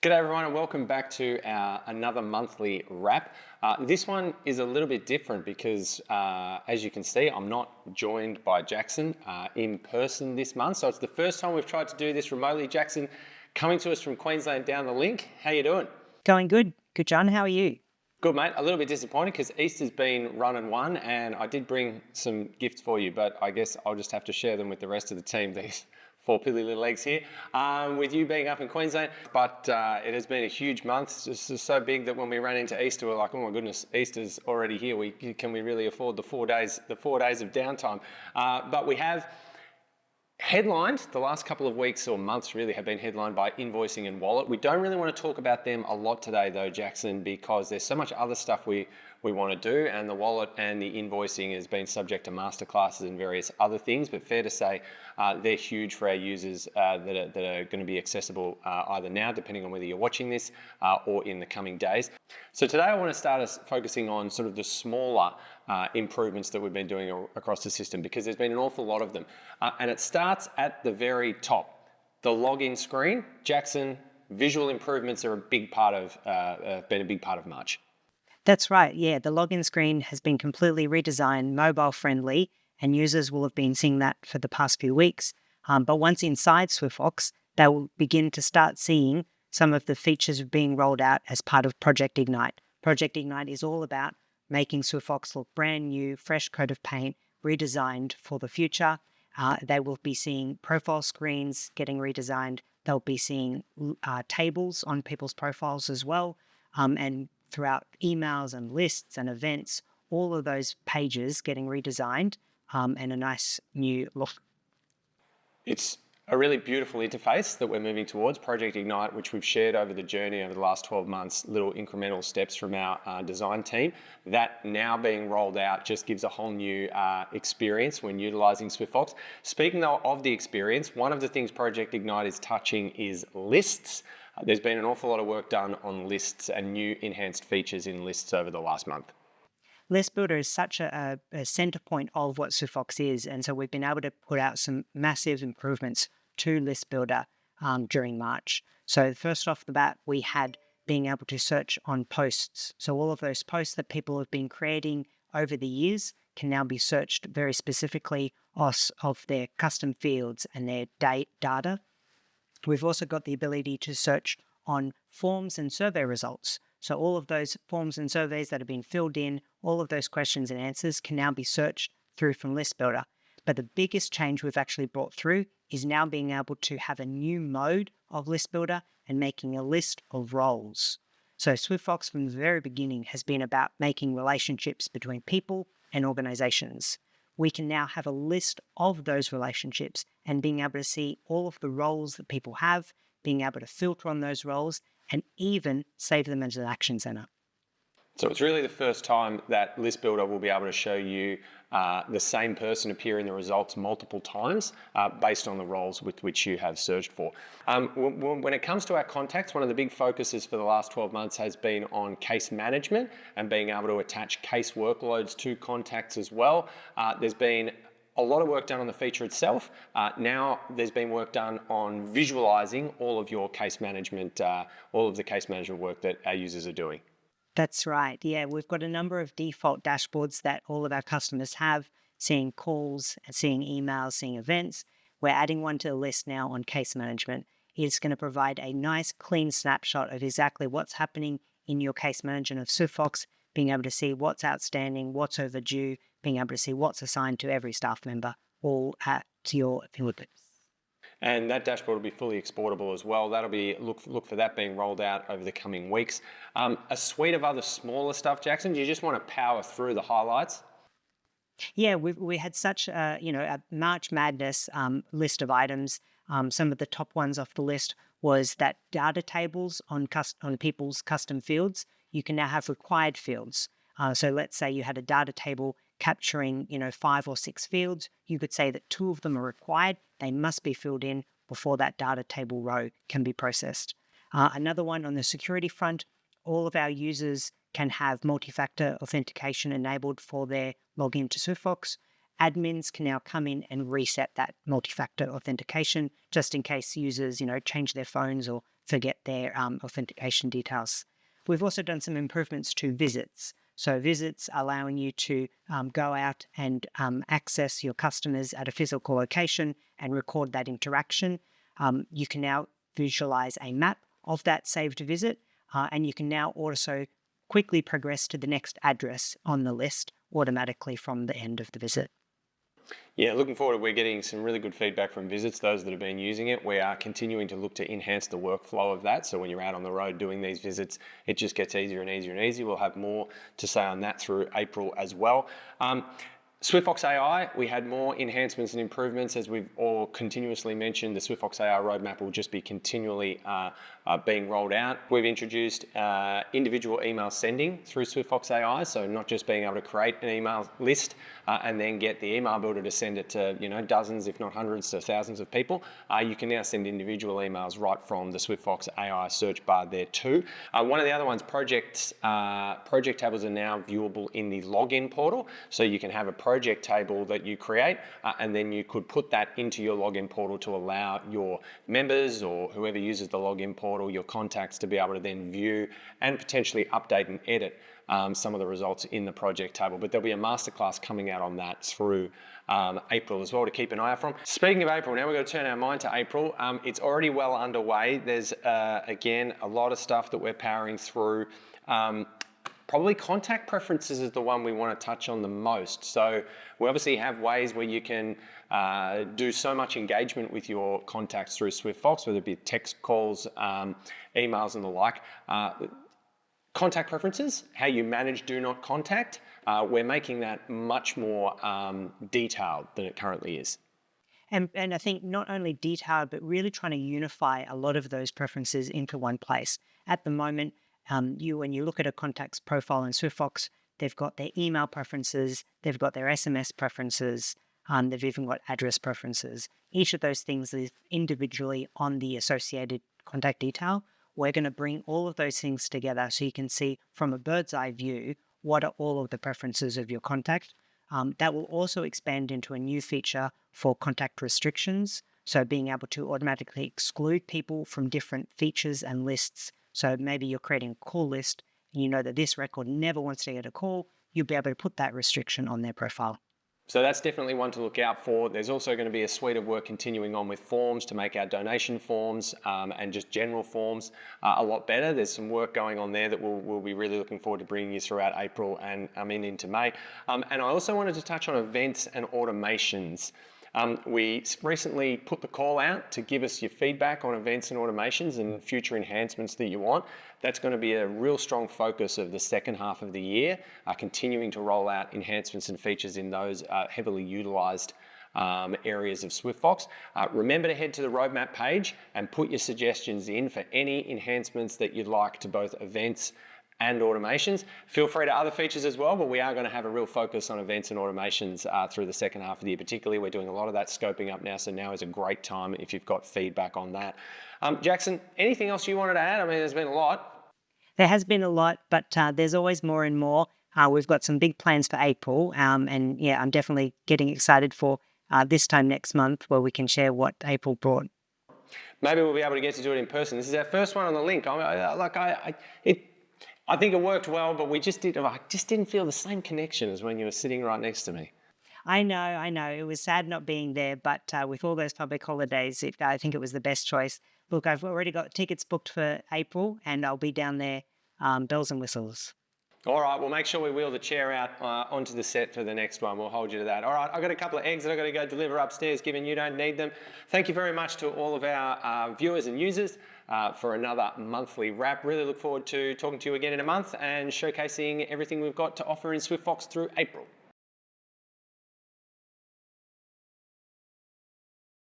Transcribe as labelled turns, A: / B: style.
A: G'day everyone and welcome back to our another monthly wrap. This one is a little bit different because as you can see, I'm not joined by Jackson in person this month. So it's the first time we've tried to do this remotely. Jackson, coming to us from Queensland down the link. How you doing?
B: Going good. Good, John. How are you?
A: Good, mate. A little bit disappointed because Easter's been run and won, and I did bring some gifts for you, but I guess I'll just have to share them with the rest of the team, these four pilly little eggs here, with you being up in Queensland. But it has been a huge month. It's just so big that when we ran into Easter, we're like, oh my goodness, Easter's already here. Can we really afford the 4 days of downtime? But we have headlined, the last couple of weeks or months really have been headlined by invoicing and wallet. We don't really want to talk about them a lot today though, Jackson, because there's so much other stuff we want to do, and the wallet and the invoicing has been subject to masterclasses and various other things, but fair to say they're huge for our users that are going to be accessible either now, depending on whether you're watching this, or in the coming days. So today I want to start us focusing on sort of the smaller improvements that we've been doing across the system, because there's been an awful lot of them. And it starts at the very top, the login screen. Jackson, visual improvements are been a big part of March.
B: That's right. Yeah, the login screen has been completely redesigned, mobile friendly, and users will have been seeing that for the past few weeks. But once inside SwiftFox, they will begin to start seeing some of the features being rolled out as part of Project Ignite. Project Ignite is all about making SwiftFox look brand new, fresh coat of paint, redesigned for the future. They will be seeing profile screens getting redesigned. They'll be seeing tables on people's profiles as well, and throughout emails and lists and events, all of those pages getting redesigned and a nice new look.
A: It's a really beautiful interface that we're moving towards, Project Ignite, which we've shared over the journey over the last 12 months, little incremental steps from our design team. That now being rolled out just gives a whole new experience when utilizing SwiftFox. Speaking though of the experience, one of the things Project Ignite is touching is lists. There's been an awful lot of work done on lists and new enhanced features in lists over the last month.
B: List Builder is such a center point of what SwiftFox is, and so we've been able to put out some massive improvements to List Builder during March. So first off the bat, we had being able to search on posts. So all of those posts that people have been creating over the years can now be searched very specifically of their custom fields and their data. We've also got the ability to search on forms and survey results. So all of those forms and surveys that have been filled in, all of those questions and answers can now be searched through from List Builder. But the biggest change we've actually brought through is now being able to have a new mode of List Builder and making a list of roles. So SwiftFox from the very beginning has been about making relationships between people and organizations. We can now have a list of those relationships and being able to see all of the roles that people have, being able to filter on those roles, and even save them as an action center.
A: So it's really the first time that List Builder will be able to show you the same person appear in the results multiple times based on the roles with which you have searched for. When it comes to our contacts, one of the big focuses for the last 12 months has been on case management and being able to attach case workloads to contacts as well. There's been a lot of work done on the feature itself. Now there's been work done on visualizing all of your case management, all of the case management work that our users are doing.
B: That's right. Yeah, we've got a number of default dashboards that all of our customers have, seeing calls, seeing emails, seeing events. We're adding one to the list now on case management. It's going to provide a nice clean snapshot of exactly what's happening in your case management of SwiftFox, being able to see what's outstanding, what's overdue, being able to see what's assigned to every staff member, all at your fingertips.
A: And that dashboard will be fully exportable as well. That'll be look for that being rolled out over the coming weeks. A suite of other smaller stuff, Jackson. Do you just want to power through the highlights?
B: Yeah, we had such a March Madness list of items. Some of the top ones off the list was that data tables on people's custom fields. You can now have required fields. So let's say you had a data table capturing 5 or 6 fields. You could say that 2 of them are required. They must be filled in before that data table row can be processed. Another one on the security front, all of our users can have multi-factor authentication enabled for their login to SwiftFox. Admins can now come in and reset that multi-factor authentication just in case users, change their phones or forget their authentication details. We've also done some improvements to visits. So visits allowing you to go out and access your customers at a physical location and record that interaction. You can now visualize a map of that saved visit, and you can now also quickly progress to the next address on the list automatically from the end of the visit.
A: Yeah, looking forward. We're getting some really good feedback from visits, those that have been using it. We are continuing to look to enhance the workflow of that. So when you're out on the road doing these visits, it just gets easier and easier and easier. We'll have more to say on that through April as well. SwiftFox AI, we had more enhancements and improvements as we've all continuously mentioned. The SwiftFox AI roadmap will just be continually being rolled out. We've introduced individual email sending through SwiftFox AI, so not just being able to create an email list and then get the email builder to send it to dozens, if not hundreds to thousands of people. You can now send individual emails right from the SwiftFox AI search bar there too. One of the other ones, project tables are now viewable in the login portal, so you can have a project table that you create and then you could put that into your login portal to allow your members or whoever uses the login portal, your contacts, to be able to then view and potentially update and edit some of the results in the project table. But there'll be a masterclass coming out on that through April as well to keep an eye out from. Speaking of April, now we're going to turn our mind to April. It's already well underway. There's, again, a lot of stuff that we're powering through. Probably contact preferences is the one we want to touch on the most. So we obviously have ways where you can do so much engagement with your contacts through SwiftFox, whether it be text calls, emails and the like. Contact preferences, how you manage do not contact, we're making that much more detailed than it currently is.
B: And I think not only detailed, but really trying to unify a lot of those preferences into one place. At the moment, when you look at a contact's profile in SwiftFox, they've got their email preferences, they've got their SMS preferences, they've even got address preferences. Each of those things is individually on the associated contact detail. We're going to bring all of those things together so you can see from a bird's eye view what are all of the preferences of your contact. That will also expand into a new feature for contact restrictions. So being able to automatically exclude people from different features and lists. So maybe you're creating a call list and you know that this record never wants to get a call. You'll be able to put that restriction on their profile.
A: So that's definitely one to look out for. There's also going to be a suite of work continuing on with forms to make our donation forms and just general forms a lot better. There's some work going on there that we'll be really looking forward to bringing you throughout April and into May. And I also wanted to touch on events and automations. We recently put the call out to give us your feedback on events and automations and future enhancements that you want. That's going to be a real strong focus of the second half of the year, continuing to roll out enhancements and features in those heavily utilized areas of SwiftFox. Remember to head to the roadmap page and put your suggestions in for any enhancements that you'd like to both events and automations. Feel free to other features as well, but we are going to have a real focus on events and automations through the second half of the year. Particularly, we're doing a lot of that scoping up now, so now is a great time if you've got feedback on that. Jackson, anything else you wanted to add? I mean, there's been a lot.
B: There has been a lot, but there's always more and more. We've got some big plans for April, and yeah, I'm definitely getting excited for this time next month where we can share what April brought.
A: Maybe we'll be able to get to do it in person. This is our first one on the link. I think it worked well, but I just didn't feel the same connection as when you were sitting right next to me.
B: I know. It was sad not being there, but with all those public holidays, I think it was the best choice. Look, I've already got tickets booked for April, and I'll be down there, bells and whistles.
A: All right, we'll make sure we wheel the chair out onto the set for the next one. We'll hold you to that. All right, I've got a couple of eggs that I've got to go deliver upstairs, given you don't need them. Thank you very much to all of our viewers and users for another monthly wrap. Really look forward to talking to you again in a month and showcasing everything we've got to offer in SwiftFox through April.